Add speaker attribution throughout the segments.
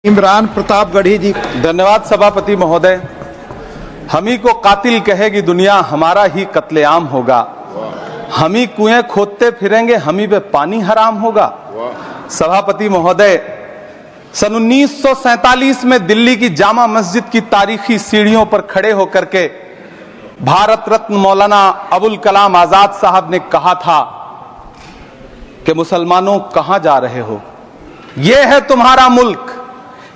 Speaker 1: इमरान प्रतापगढ़ी जी।
Speaker 2: धन्यवाद सभापति महोदय। हम ही को कातिल कहेगी दुनिया, हमारा ही कत्लेआम होगा। हम ही कुएं खोदते फिरेंगे, हम ही पे पानी हराम होगा। सभापति महोदय, सन 1947 में दिल्ली की जामा मस्जिद की तारीखी सीढ़ियों पर खड़े होकर के भारत रत्न मौलाना अबुल कलाम आजाद साहब ने कहा था कि मुसलमानों कहां जा रहे हो, यह है तुम्हारा मुल्क,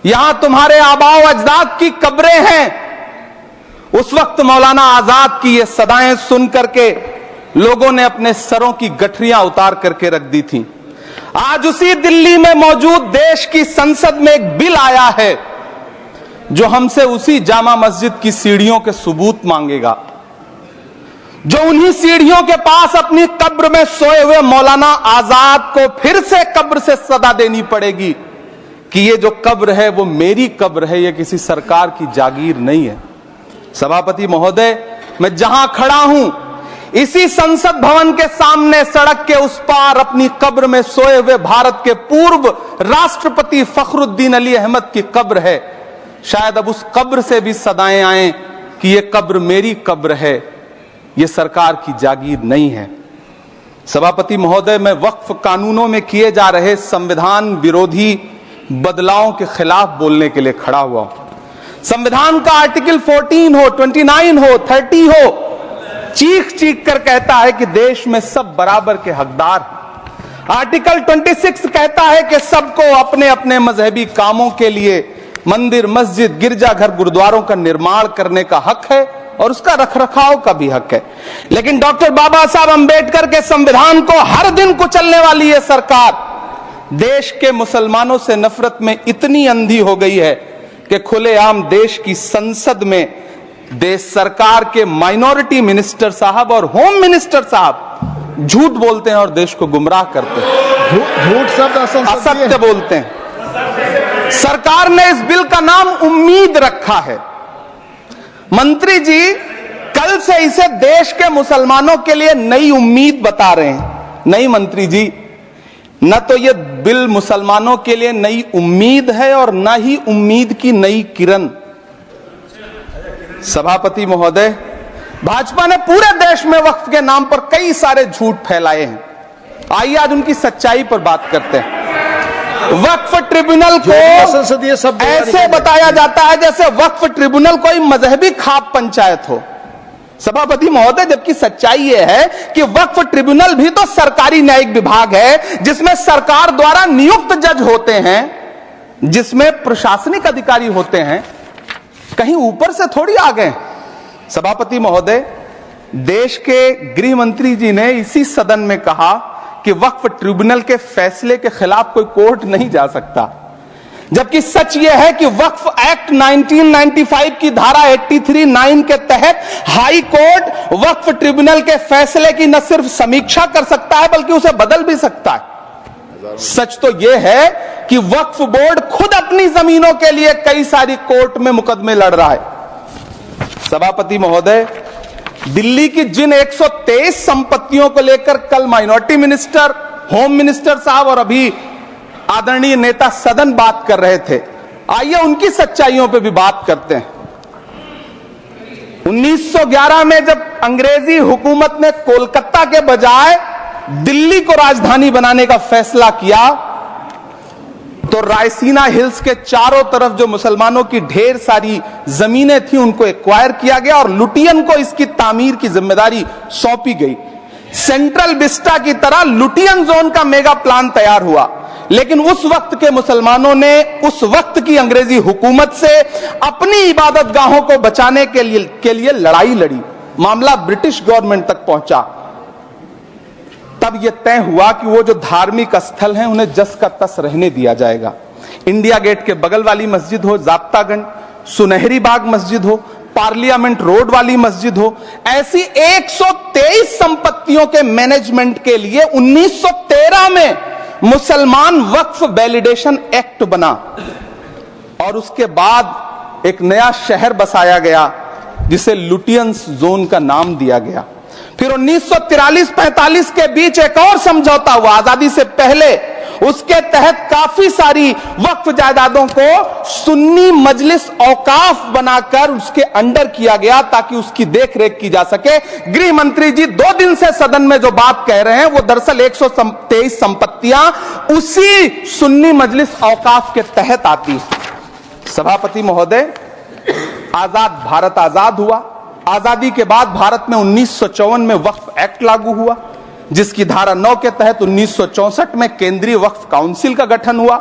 Speaker 2: यहां तुम्हारे आबाओ अजदाद की कब्रें हैं। उस वक्त मौलाना आजाद की ये सदाएं सुन करके लोगों ने अपने सरों की गठरियां उतार करके रख दी थी। आज उसी दिल्ली में मौजूद देश की संसद में एक बिल आया है जो हमसे उसी जामा मस्जिद की सीढ़ियों के सबूत मांगेगा, जो उन्हीं सीढ़ियों के पास अपनी कब्र में सोए हुए मौलाना आजाद को फिर से कब्र से सदा देनी पड़ेगी कि ये जो कब्र है वो मेरी कब्र है, ये किसी सरकार की जागीर नहीं है। सभापति महोदय, मैं जहां खड़ा हूं इसी संसद भवन के सामने सड़क के उस पार अपनी कब्र में सोए हुए भारत के पूर्व राष्ट्रपति फखरुद्दीन अली अहमद की कब्र है। शायद अब उस कब्र से भी सदाएं आए कि ये कब्र मेरी कब्र है, ये सरकार की जागीर नहीं है। सभापति महोदय, मैं वक्फ कानूनों में किए जा रहे संविधान विरोधी बदलावों के खिलाफ बोलने के लिए खड़ा हुआ हूं। संविधान का आर्टिकल 14 हो, 29 हो, 30 हो, चीख चीख कर कहता है कि देश में सब बराबर के हकदार हैं। आर्टिकल 26 कहता है कि सबको अपने अपने मजहबी कामों के लिए मंदिर, मस्जिद, गिरजाघर, गुरुद्वारों का निर्माण करने का हक है और उसका रखरखाव का भी हक है। लेकिन डॉक्टर बाबा साहब अंबेडकर के संविधान को हर दिन कुचलने वाली यह सरकार देश के मुसलमानों से नफरत में इतनी अंधी हो गई है कि खुलेआम देश की संसद में देश सरकार के माइनॉरिटी मिनिस्टर साहब और होम मिनिस्टर साहब झूठ बोलते हैं और देश को गुमराह करते हैं।
Speaker 1: झूठ शब्द
Speaker 2: असत्य बोलते हैं। सरकार ने इस बिल का नाम उम्मीद रखा है। मंत्री जी कल से इसे देश के मुसलमानों के लिए नई उम्मीद बता रहे हैं। नहीं मंत्री जी, न तो यह बिल मुसलमानों के लिए नई उम्मीद है और न ही उम्मीद की नई किरण। सभापति महोदय, भाजपा ने पूरे देश में वक्फ के नाम पर कई सारे झूठ फैलाए हैं। आइए आज उनकी सच्चाई पर बात करते हैं। वक्फ ट्रिब्यूनल को
Speaker 1: संसदीय शब्द
Speaker 2: ऐसे बताया जाता है जैसे वक्फ ट्रिब्यूनल कोई मजहबी खाप पंचायत हो। सभापति महोदय, जबकि सच्चाई यह है कि वक्फ ट्रिब्यूनल भी तो सरकारी न्यायिक विभाग है जिसमें सरकार द्वारा नियुक्त जज होते हैं, जिसमें प्रशासनिक अधिकारी होते हैं, कहीं ऊपर से थोड़ी आ गए। सभापति महोदय, देश के गृह मंत्री जी ने इसी सदन में कहा कि वक्फ ट्रिब्यूनल के फैसले के खिलाफ कोई कोर्ट नहीं जा सकता, जबकि सच यह है कि वक्फ एक्ट 1995 की धारा 83(9) के तहत हाई कोर्ट वक्फ ट्रिब्यूनल के फैसले की न सिर्फ समीक्षा कर सकता है बल्कि उसे बदल भी सकता है। सच तो यह है कि वक्फ बोर्ड खुद अपनी जमीनों के लिए कई सारी कोर्ट में मुकदमे लड़ रहा है। सभापति महोदय, दिल्ली की जिन 123 संपत्तियों को लेकर कल माइनॉरिटी मिनिस्टर, होम मिनिस्टर साहब और अभी आदरणीय नेता सदन बात कर रहे थे, आइए उनकी सच्चाइयों पे भी बात करते हैं। 1911 में जब अंग्रेजी हुकूमत ने कोलकाता के बजाय दिल्ली को राजधानी बनाने का फैसला किया तो रायसीना हिल्स के चारों तरफ जो मुसलमानों की ढेर सारी जमीनें थी उनको एक्वायर किया गया और लुटियन को इसकी तामीर की जिम्मेदारी सौंपी गई। सेंट्रल विस्टा की तरह लुटियन जोन का मेगा प्लान तैयार हुआ, लेकिन उस वक्त के मुसलमानों ने उस वक्त की अंग्रेजी हुकूमत से अपनी इबादत गाहों को बचाने के लिए लड़ाई लड़ी। मामला ब्रिटिश गवर्नमेंट तक पहुंचा। तब यह तय हुआ कि वो जो धार्मिक स्थल हैं उन्हें जस का तस रहने दिया जाएगा। इंडिया गेट के बगल वाली मस्जिद हो, जाप्तागंज, सुनहरी बाग मस्जिद हो, पार्लियामेंट रोड वाली मस्जिद हो, ऐसी 123 संपत्तियों के मैनेजमेंट के लिए 1913 में मुसलमान वक्फ वैलिडेशन एक्ट बना और उसके बाद एक नया शहर बसाया गया जिसे लुटियंस जोन का नाम दिया गया। फिर 1943-45 के बीच एक और समझौता हुआ आजादी से पहले उसके तहत काफी सारी वक्फ जायदादों को सुन्नी मजलिस औकाफ बनाकर उसके अंडर किया गया ताकि उसकी देखरेख की जा सके। गृह मंत्री जी 2 दिन से सदन में जो बात कह रहे हैं वो दरअसल 123 संपत्तियां उसी सुन्नी मजलिस औकाफ के तहत आती। सभापति महोदय, आजाद भारत आजाद हुआ। आजादी के बाद भारत में 1954 में वक्फ एक्ट लागू हुआ, जिसकी धारा 9 के तहत 1964 में केंद्रीय वक्फ काउंसिल का गठन हुआ।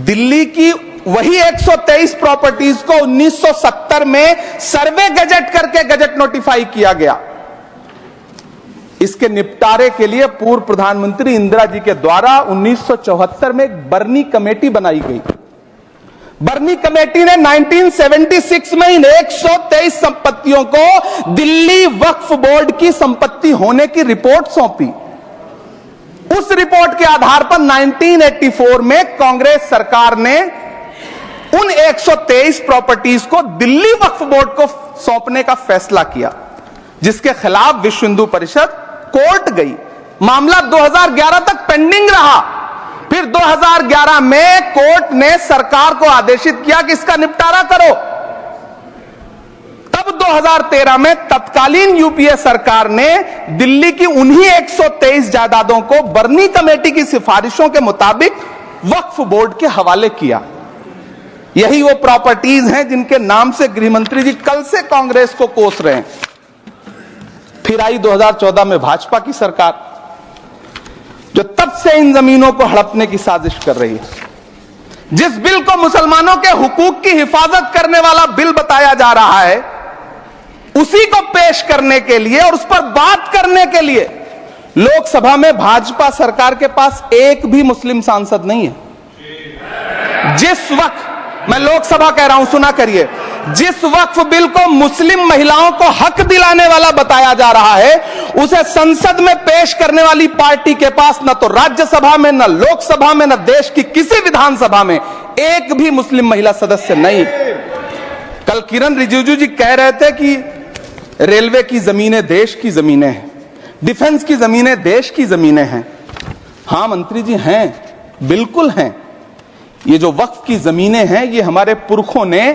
Speaker 2: दिल्ली की वही 123 प्रॉपर्टीज को 1970 में सर्वे गजट करके गजट नोटिफाई किया गया। इसके निपटारे के लिए पूर्व प्रधानमंत्री इंदिरा जी के द्वारा 1974 में एक बर्नी कमेटी बनाई गई। बर्नी कमेटी ने 1976 में इन 123 संपत्तियों को दिल्ली वक्फ बोर्ड की संपत्ति होने की रिपोर्ट सौंपी। उस रिपोर्ट के आधार पर 1984 में कांग्रेस सरकार ने उन 123 प्रॉपर्टीज को दिल्ली वक्फ बोर्ड को सौंपने का फैसला किया, जिसके खिलाफ विश्व हिंदू परिषद कोर्ट गई। मामला 2011 तक पेंडिंग रहा। फिर 2011 में कोर्ट ने सरकार को आदेशित किया कि इसका निपटारा करो। तब 2013 में तत्कालीन यूपीए सरकार ने दिल्ली की उन्हीं 123 जायदादों को बर्नी कमेटी की सिफारिशों के मुताबिक वक्फ बोर्ड के हवाले किया। यही वो प्रॉपर्टीज हैं जिनके नाम से गृह मंत्री जी कल से कांग्रेस को कोस रहे हैं। फिर आई 2014 में भाजपा की सरकार, जो तब से इन जमीनों को हड़पने की साजिश कर रही है। जिस बिल को मुसलमानों के हुकूक की हिफाजत करने वाला बिल बताया जा रहा है, उसी को पेश करने के लिए और उस पर बात करने के लिए लोकसभा में भाजपा सरकार के पास एक भी मुस्लिम सांसद नहीं है। जिस वक्त, मैं लोकसभा कह रहा हूं, सुना करिए, जिस वक्फ बिल को मुस्लिम महिलाओं को हक दिलाने वाला बताया जा रहा है, उसे संसद में पेश करने वाली पार्टी के पास न तो राज्यसभा में, न लोकसभा में, न देश की किसी विधानसभा में एक भी मुस्लिम महिला सदस्य नहीं। कल किरण रिजिजू जी कह रहे थे कि रेलवे की जमीनें देश की जमीनें हैं, डिफेंस की जमीनें देश की जमीनें हैं। हां मंत्री जी, हैं, बिल्कुल हैं। ये जो वक्फ की जमीनें हैं, ये हमारे पुरखों ने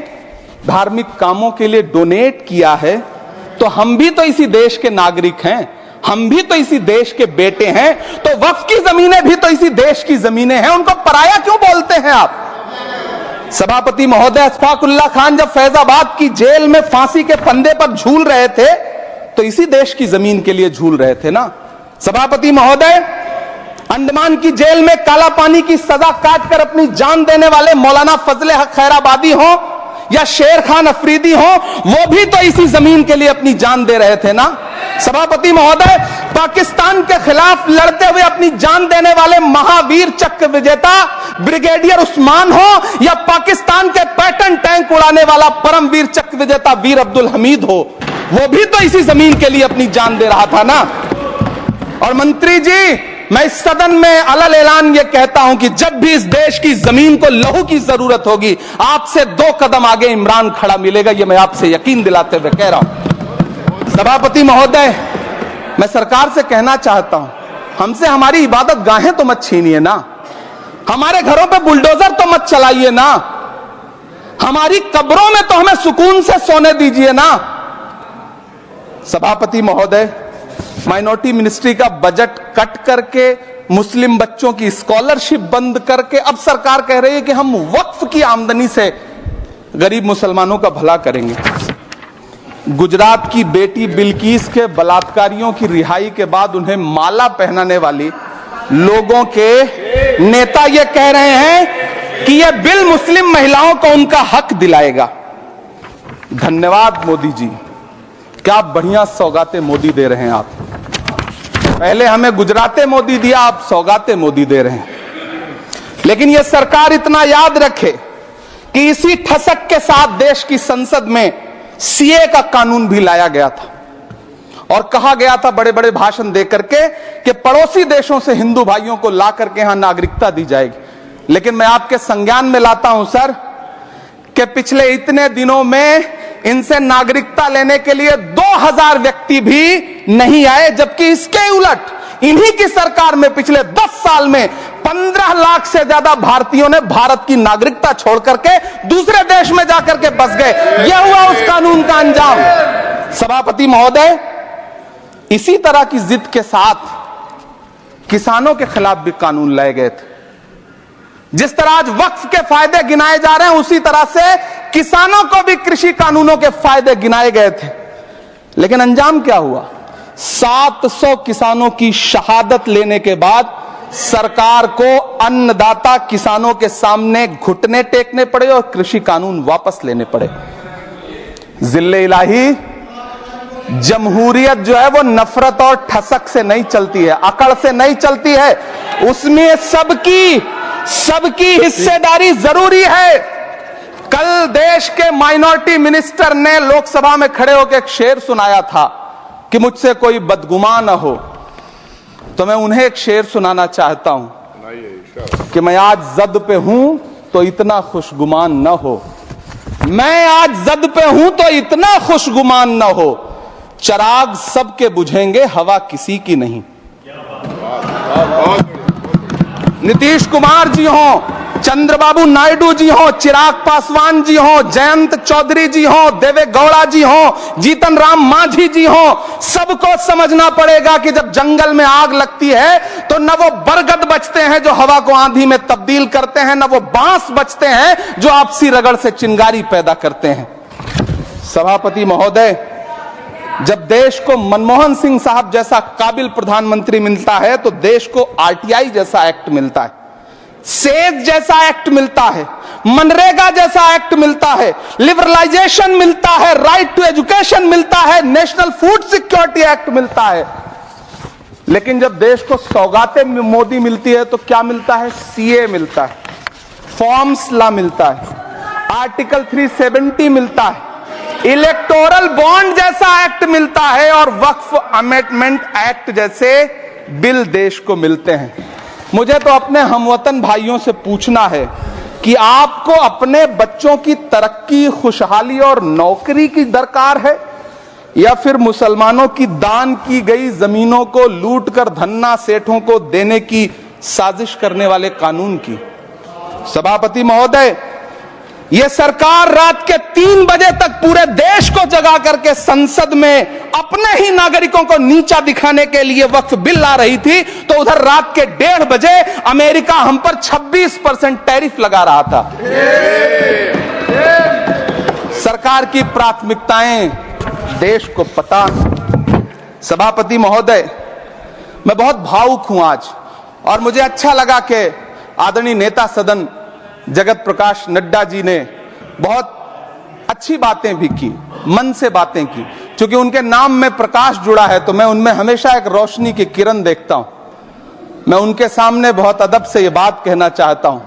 Speaker 2: धार्मिक कामों के लिए डोनेट किया है। तो हम भी तो इसी देश के नागरिक हैं, हम भी तो इसी देश के बेटे हैं। तो वक्फ की जमीनें भी तो इसी देश की जमीनें हैं, उनको पराया क्यों बोलते हैं आप? सभापति महोदय, अशफाकुल्लाह खान जब फैजाबाद की जेल में फांसी के फंदे पर झूल रहे थे, तो इसी देश की जमीन के लिए झूल रहे थे ना। सभापति महोदय, अंडमान की जेल में काला पानी की सजा काटकर अपनी जान देने वाले मौलाना फजले हक खैराबादी हो या शेर खान अफरीदी हो, वो भी तो इसी जमीन के लिए अपनी जान दे रहे थे ना। सभापति महोदय, पाकिस्तान के खिलाफ लड़ते हुए अपनी जान देने वाले महावीर चक्र विजेता ब्रिगेडियर उस्मान हो या पाकिस्तान के पैटर्न टैंक उड़ाने वाला परमवीर चक्र विजेता वीर अब्दुल हमीद हो, वो भी तो इसी जमीन के लिए अपनी जान दे रहा था ना। और मंत्री जी, मैं इस सदन में अलग ऐलान ये कहता हूं कि जब भी इस देश की जमीन को लहू की जरूरत होगी, आपसे 2 कदम आगे इमरान खड़ा मिलेगा, ये मैं आपसे यकीन दिलाते हुए कह रहा हूं। सभापति महोदय, मैं सरकार से कहना चाहता हूं, हमसे हमारी इबादत गाहें तो मत छीनिए ना, हमारे घरों पे बुलडोजर तो मत चलाइए ना, हमारी कब्रों में तो हमें सुकून से सोने दीजिए ना। सभापति महोदय, माइनॉरिटी मिनिस्ट्री का बजट कट करके, मुस्लिम बच्चों की स्कॉलरशिप बंद करके अब सरकार कह रही है कि हम वक्फ की आमदनी से गरीब मुसलमानों का भला करेंगे। गुजरात की बेटी बिल्किस के बलात्कारियों की रिहाई के बाद उन्हें माला पहनाने वाली लोगों के नेता ये कह रहे हैं कि यह बिल मुस्लिम महिलाओं को उनका हक दिलाएगा। धन्यवाद मोदी जी, क्या बढ़िया सौगातें मोदी दे रहे हैं आप। पहले हमें गुजराते मोदी दिया, आप सौगाते मोदी दे रहे हैं। लेकिन यह सरकार इतना याद रखे कि इसी ठसक के साथ देश की संसद में सीए का कानून भी लाया गया था और कहा गया था बड़े बड़े भाषण देकर के कि पड़ोसी देशों से हिंदू भाइयों को ला करके यहां नागरिकता दी जाएगी। लेकिन मैं आपके संज्ञान में लाता हूं सर कि पिछले इतने दिनों में इनसे नागरिकता लेने के लिए 2000 व्यक्ति भी नहीं आए, जबकि इसके उलट इन्हीं की सरकार में पिछले 10 साल में 15 लाख से ज्यादा भारतीयों ने भारत की नागरिकता छोड़ करके दूसरे देश में जाकर के बस गए। यह हुआ उस कानून का अंजाम। सभापति महोदय, इसी तरह की जिद के साथ किसानों के खिलाफ भी कानून लाए गए थे। जिस तरह आज वक्फ के फायदे गिनाए जा रहे हैं, उसी तरह से किसानों को भी कृषि कानूनों के फायदे गिनाए गए थे। लेकिन अंजाम क्या हुआ? 700 किसानों की शहादत लेने के बाद सरकार को अन्नदाता किसानों के सामने घुटने टेकने पड़े और कृषि कानून वापस लेने पड़े। जिल्ले इलाही, जमहूरियत जो है वो नफरत और ठसक से नहीं चलती है, अकड़ से नहीं चलती है, उसमें सबकी हिस्सेदारी जरूरी है। कल देश के माइनॉरिटी मिनिस्टर ने लोकसभा में खड़े होकर एक शेर सुनाया था कि मुझसे कोई बदगुमान न हो, तो मैं उन्हें एक शेर सुनाना चाहता हूं कि मैं आज जद पे हूं तो इतना खुशगुमान न हो, मैं आज जद पे हूं तो इतना खुशगुमान न हो, चराग सबके बुझेंगे हवा किसी की नहीं। नीतीश कुमार जी हो, चंद्रबाबू नायडू जी हो, चिराग पासवान जी हो, जयंत चौधरी जी हो, देवे गौड़ा जी हो, जीतन राम मांझी जी हो, सबको समझना पड़ेगा कि जब जंगल में आग लगती है तो न वो बरगद बचते हैं जो हवा को आंधी में तब्दील करते हैं, न वो बांस बचते हैं जो आपसी रगड़ से चिंगारी पैदा करते हैं। सभापति महोदय, जब देश को मनमोहन सिंह साहब जैसा काबिल प्रधानमंत्री मिलता है तो देश को आरटीआई जैसा एक्ट मिलता है, सेज जैसा एक्ट मिलता है, मनरेगा जैसा एक्ट मिलता है, लिबरलाइजेशन मिलता है, राइट टू एजुकेशन मिलता है, नेशनल फूड सिक्योरिटी एक्ट मिलता है। लेकिन जब देश को सौगातें मोदी मिलती है तो क्या मिलता है? सीए मिलता है, फॉर्म्स लॉ मिलता है, आर्टिकल 370 मिलता है, इलेक्टोरल बॉन्ड जैसा एक्ट मिलता है और वक्फ अमेंडमेंट एक्ट जैसे बिल देश को मिलते हैं। मुझे तो अपने हमवतन भाइयों से पूछना है कि आपको अपने बच्चों की तरक्की, खुशहाली और नौकरी की दरकार है या फिर मुसलमानों की दान की गई जमीनों को लूट कर धन्ना सेठों को देने की साजिश करने वाले कानून की? सभापति महोदय, यह सरकार रात के 3 बजे तक पूरे देश को जगा करके संसद में अपने ही नागरिकों को नीचा दिखाने के लिए वक्फ बिल ला रही थी, तो उधर रात के 1:30 बजे अमेरिका हम पर 26% टैरिफ लगा रहा था। सरकार की प्राथमिकताएं देश को पता। सभापति महोदय, मैं बहुत भावुक हूं आज, और मुझे अच्छा लगा कि आदरणीय नेता सदन जगत प्रकाश नड्डा जी ने बहुत अच्छी बातें भी की, मन से बातें की। क्योंकि उनके नाम में प्रकाश जुड़ा है तो मैं उनमें हमेशा एक रोशनी की किरण देखता हूं। मैं उनके सामने बहुत अदब से यह बात कहना चाहता हूं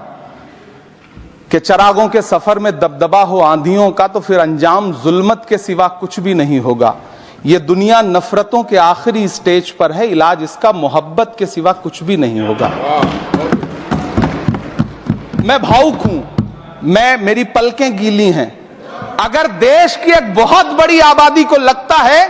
Speaker 2: कि चरागों के सफर में दबदबा हो आंधियों का तो फिर अंजाम जुल्मत के सिवा कुछ भी नहीं होगा। यह दुनिया नफरतों के आखिरी स्टेज पर है, इलाज इसका मोहब्बत के सिवा कुछ भी नहीं होगा। मैं भावुक हूं, मेरी पलकें गीली हैं। अगर देश की एक बहुत बड़ी आबादी को लगता है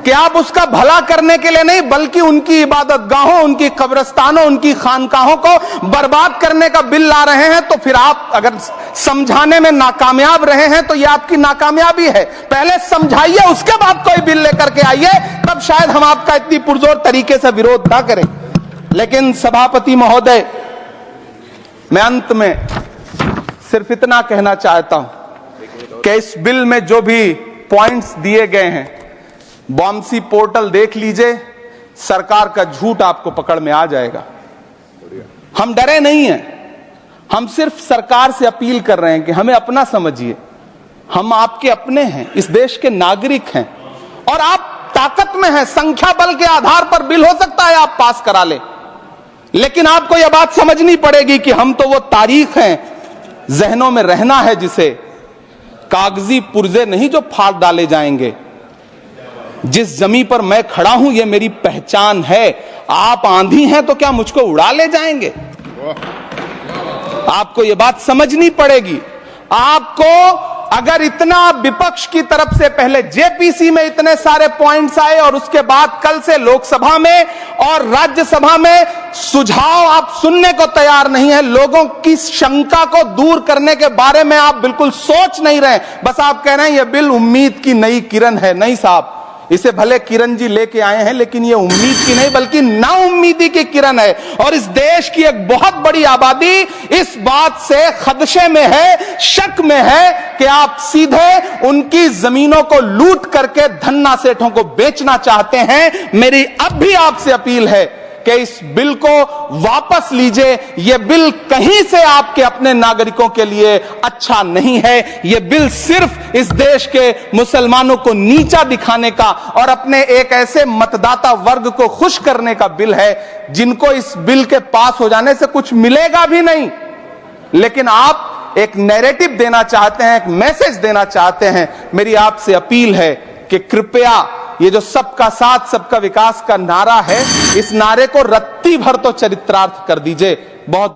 Speaker 2: कि आप उसका भला करने के लिए नहीं बल्कि उनकी इबादतगाहों, उनकी कब्रिस्तानों, उनकी खानकाहों को बर्बाद करने का बिल ला रहे हैं, तो फिर आप अगर समझाने में नाकामयाब रहे हैं तो यह आपकी नाकामयाबी है। पहले समझाइए, उसके बाद कोई बिल लेकर के आइए, तब शायद हम आपका इतनी पुरजोर तरीके से विरोध ना करें। लेकिन सभापति महोदय, मैं अंत में सिर्फ इतना कहना चाहता हूं कि इस बिल में जो भी पॉइंट्स दिए गए हैं, बॉम्सी पोर्टल देख लीजिए, सरकार का झूठ आपको पकड़ में आ जाएगा। हम डरे नहीं हैं, हम सिर्फ सरकार से अपील कर रहे हैं कि हमें अपना समझिए। हम आपके अपने हैं, इस देश के नागरिक हैं और आप ताकत में हैं। संख्या बल के आधार पर बिल हो सकता है आप पास करा ले, लेकिन आपको यह बात समझनी पड़ेगी कि हम तो वो तारीख हैं, जहनों में रहना है जिसे, कागजी पुर्जे नहीं जो फाड़ डाले जाएंगे। जिस जमीन पर मैं खड़ा हूं यह मेरी पहचान है। आप आंधी हैं तो क्या मुझको उड़ा ले जाएंगे? आपको यह बात समझनी पड़ेगी। आपको अगर इतना विपक्ष की तरफ से पहले जेपीसी में इतने सारे पॉइंट्स आए और उसके बाद कल से लोकसभा में और राज्यसभा में सुझाव आप सुनने को तैयार नहीं है, लोगों की शंका को दूर करने के बारे में आप बिल्कुल सोच नहीं रहे, बस आप कह रहे हैं यह बिल उम्मीद की नई किरण है। नहीं साहब, इसे भले किरण जी लेके आए हैं, लेकिन ये उम्मीद की नहीं बल्कि नाउम्मीदी की किरण है। और इस देश की एक बहुत बड़ी आबादी इस बात से खदशे में है, शक में है कि आप सीधे उनकी जमीनों को लूट करके धन्ना सेठों को बेचना चाहते हैं। मेरी अब भी आपसे अपील है कि इस बिल को वापस लीजिए। यह बिल कहीं से आपके अपने नागरिकों के लिए अच्छा नहीं है। यह बिल सिर्फ इस देश के मुसलमानों को नीचा दिखाने का और अपने एक ऐसे मतदाता वर्ग को खुश करने का बिल है जिनको इस बिल के पास हो जाने से कुछ मिलेगा भी नहीं। लेकिन आप एक नैरेटिव देना चाहते हैं, एक मैसेज देना चाहते हैं। मेरी आपसे अपील है कि कृपया ये जो सबका साथ सबका विकास का नारा है, इस नारे को रत्ती भर तो चरित्रार्थ कर दीजिए। बहुत